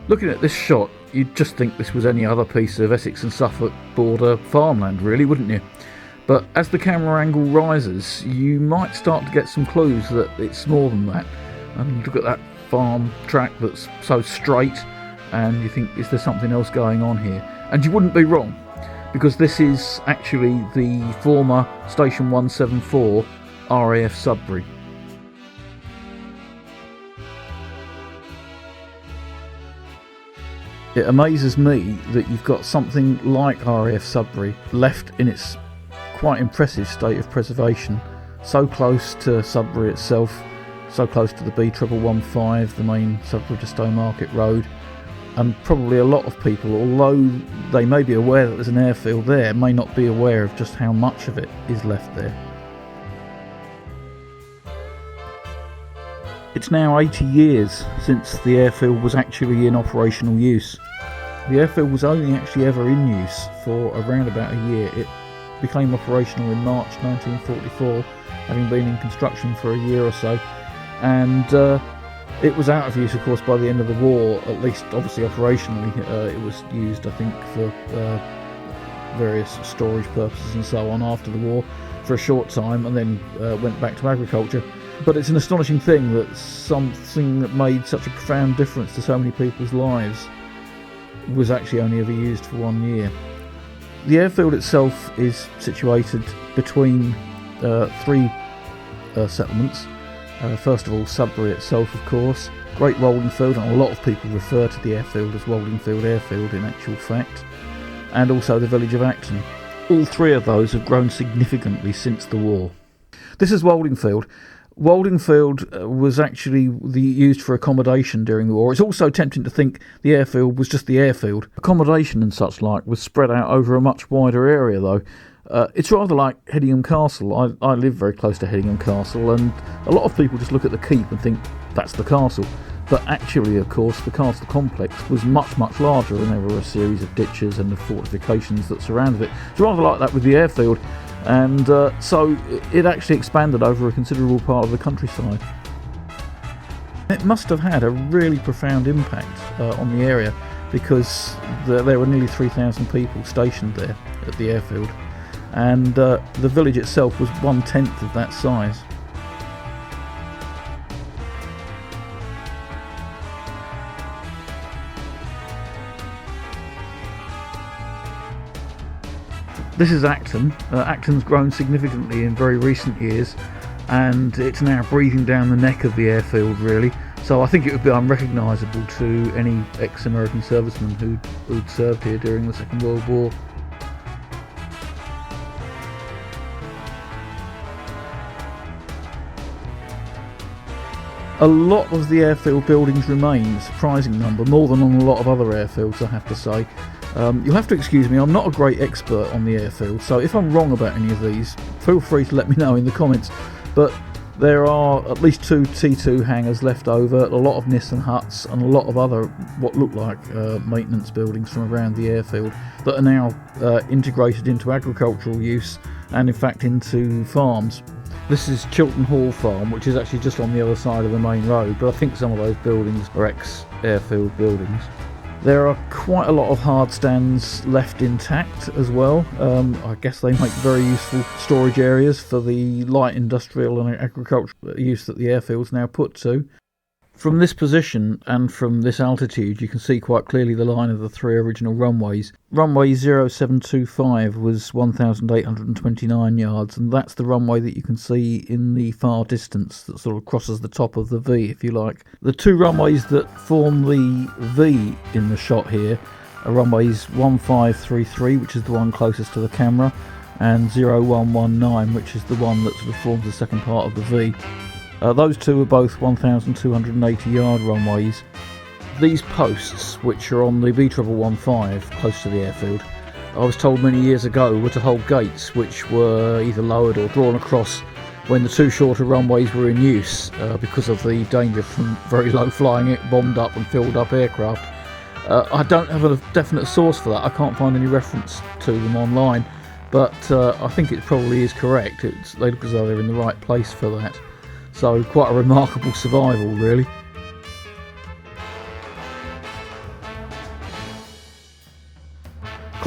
Looking at this shot, you'd just think this was any other piece of Essex and Suffolk border farmland, really, wouldn't you? But as the camera angle rises, you might start to get some clues that it's more than that. And look at that farm track that's so straight, and you think, is there something else going on here? And you wouldn't be wrong, because this is actually the former Station 174 RAF Sudbury. It amazes me that you've got something like RAF Sudbury left in its quite impressive state of preservation, so close to Sudbury itself, so close to the B1115, the main Sudbury to Stowmarket Road, and probably a lot of people, although they may be aware that there's an airfield there, may not be aware of just how much of it is left there. It's now 80 years since the airfield was actually in operational use. The airfield was only actually ever in use for around about a year. It became operational in March 1944, having been in construction for a year or so, and it was out of use, of course, by the end of the war, at least obviously operationally. It was used, I think, for various storage purposes and so on after the war for a short time, and then went back to agriculture. But it's an astonishing thing that something that made such a profound difference to so many people's lives was actually only ever used for 1 year. The airfield itself is situated between three settlements. First of all, Sudbury itself, of course, Great Woldingfield, and a lot of people refer to the airfield as Woldingfield Airfield in actual fact, and also the village of Acton. All three of those have grown significantly since the war. This is Woldingfield. Woldingfield was actually used for accommodation during the war. It's also tempting to think the airfield was just the airfield. Accommodation and such like was spread out over a much wider area, though. It's rather like Hedingham Castle. I live very close to Hedingham Castle, and a lot of people just look at the keep and think that's the castle. But actually, of course, the castle complex was much, much larger, and there were a series of ditches and the fortifications that surrounded it. It's rather like that with the airfield. And so it actually expanded over a considerable part of the countryside. It must have had a really profound impact on the area, because there were nearly 3,000 people stationed there at the airfield, and the village itself was 1/10 of that size. This is Acton. Acton's grown significantly in very recent years, and it's now breathing down the neck of the airfield, really. So I think it would be unrecognisable to any ex-American servicemen who'd served here during the Second World War. A lot of the airfield buildings remain, a surprising number, more than on a lot of other airfields, I have to say. You'll have to excuse me, I'm not a great expert on the airfield, so if I'm wrong about any of these, feel free to let me know in the comments. But there are at least 2 T2 hangars left over, a lot of Nissan huts, and a lot of other what look like maintenance buildings from around the airfield that are now integrated into agricultural use and in fact into farms. This is Chiltern Hall Farm, which is actually just on the other side of the main road, but I think some of those buildings are ex-airfield buildings. There are quite a lot of hard stands left intact as well. I guess they make very useful storage areas for the light industrial and agricultural use that the airfield's now put to. From this position and from this altitude, you can see quite clearly the line of the 3 original runways. Runway 0725 was 1,829 yards, and that's the runway that you can see in the far distance that sort of crosses the top of the V, if you like. The 2 runways that form the V in the shot here are runways 1533, which is the one closest to the camera, and 0119, which is the one that sort of forms the second part of the V. Those 2 are both 1,280 yard runways. These posts, which are on the B1115 close to the airfield, I was told many years ago were to hold gates which were either lowered or drawn across when the 2 shorter runways were in use because of the danger from very low flying bombed up and filled up aircraft. I don't have a definite source for that. I can't find any reference to them online, but I think it probably is correct. They look as though they're in the right place for that. So quite a remarkable survival, really.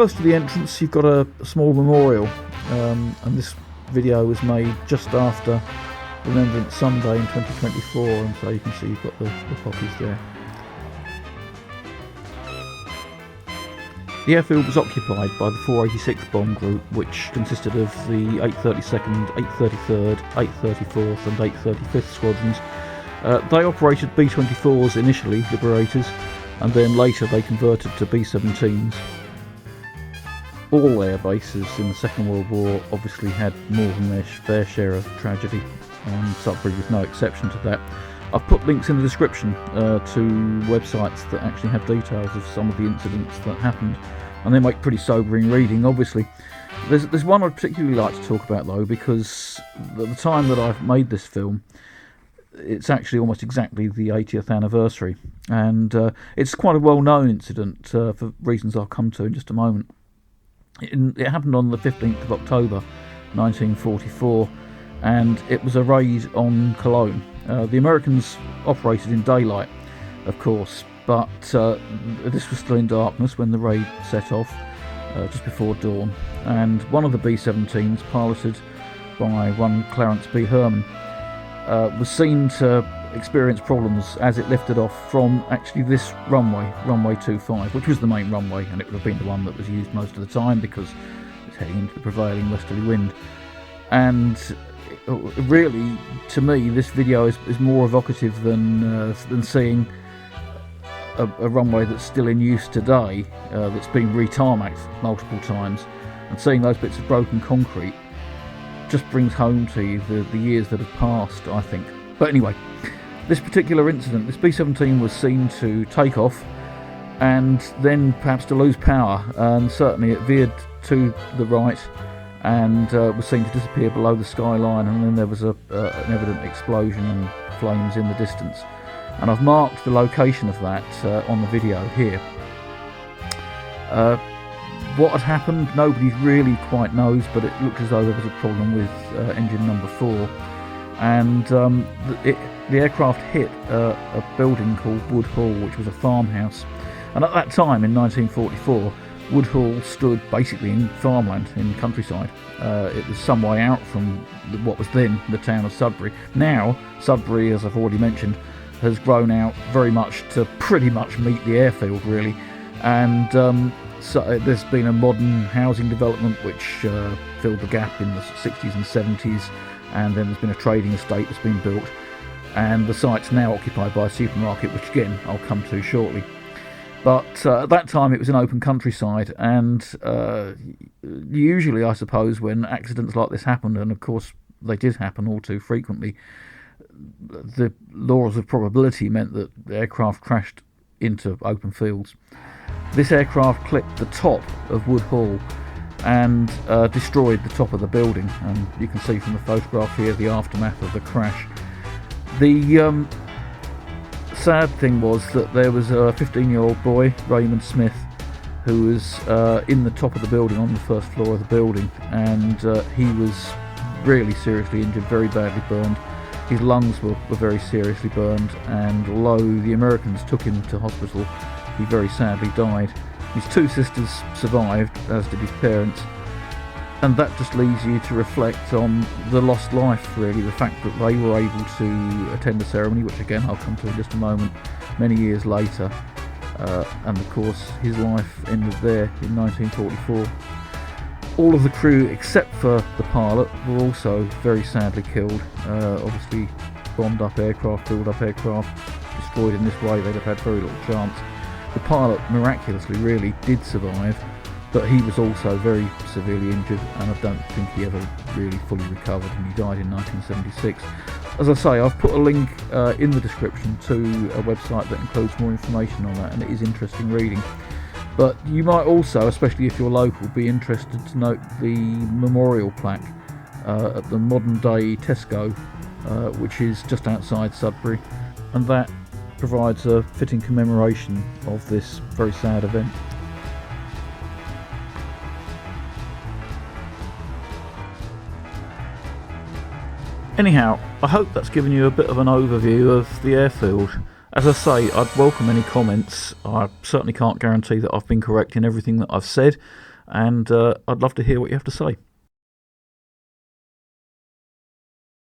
close to the entrance you've got a small memorial, and this video was made just after Remembrance Sunday in 2024, and so you can see you've got the poppies there. The airfield was occupied by the 486th Bomb Group, which consisted of the 832nd, 833rd, 834th and 835th Squadrons. They operated B-24s initially, Liberators, and then later they converted to B-17s. All air bases in the Second World War obviously had more than their fair share of tragedy, and Sudbury was no exception to that. I've put links in the description to websites that actually have details of some of the incidents that happened, and they make pretty sobering reading, obviously. There's one I'd particularly like to talk about, though, because at the time that I've made this film, it's actually almost exactly the 80th anniversary, and it's quite a well-known incident for reasons I'll come to in just a moment. It happened on the 15th of October 1944, and it was a raid on Cologne. The Americans operated in daylight, of course, but this was still in darkness when the raid set off, just before dawn, and one of the B-17s, piloted by one Clarence B. Herman, was seen to experience problems as it lifted off from actually this runway, runway 25, which was the main runway, and it would have been the one that was used most of the time because it's heading into the prevailing westerly wind. And really, to me, this video is more evocative than seeing a runway that's still in use today, that's been re-tarmacked multiple times, and seeing those bits of broken concrete just brings home to you the years that have passed, I think. But anyway, this particular incident, this B-17 was seen to take off and then perhaps to lose power, and certainly it veered to the right and was seen to disappear below the skyline, and then there was an evident explosion and flames in the distance. And I've marked the location of that on the video here. What had happened, nobody really quite knows, but it looked as though there was a problem with engine number 4, and the aircraft hit a building called Wood Hall, which was a farmhouse. And at that time, in 1944, Wood Hall stood basically in farmland, in countryside. It was some way out from what was then the town of Sudbury. Now, Sudbury, as I've already mentioned, has grown out very much to pretty much meet the airfield, really. And so there's been a modern housing development which filled the gap in the 60s and 70s, and then there's been a trading estate that's been built, and the site's now occupied by a supermarket, which again I'll come to shortly. But at that time it was an open countryside, and usually, I suppose, when accidents like this happened, and of course they did happen all too frequently, the laws of probability meant that the aircraft crashed into open fields. This aircraft clipped the top of Wood Hall and destroyed the top of the building, and you can see from the photograph here the aftermath of the crash. The sad thing was that there was a 15-year-old boy, Raymond Smith, who was in the top of the building, on the first floor of the building, and he was really seriously injured, very badly burned. His lungs were very seriously burned, and although the Americans took him to hospital, he very sadly died. His two sisters survived, as did his parents, and that just leaves you to reflect on the lost life, really, the fact that they were able to attend the ceremony, which again I'll come to in just a moment, many years later, and of course his life ended there in 1944. All of the crew, except for the pilot, were also very sadly killed. Obviously bombed up aircraft, filled up aircraft, destroyed in this way, they'd have had very little chance. The pilot, miraculously, really did survive, but he was also very severely injured, and I don't think he ever really fully recovered, and he died in 1976. As I say, I've put a link in the description to a website that includes more information on that, and it is interesting reading. But you might also, especially if you're local, be interested to note the memorial plaque at the modern-day Tesco, which is just outside Sudbury, and that provides a fitting commemoration of this very sad event. Anyhow, I hope that's given you a bit of an overview of the airfield. As I say, I'd welcome any comments. I certainly can't guarantee that I've been correct in everything that I've said, and I'd love to hear what you have to say.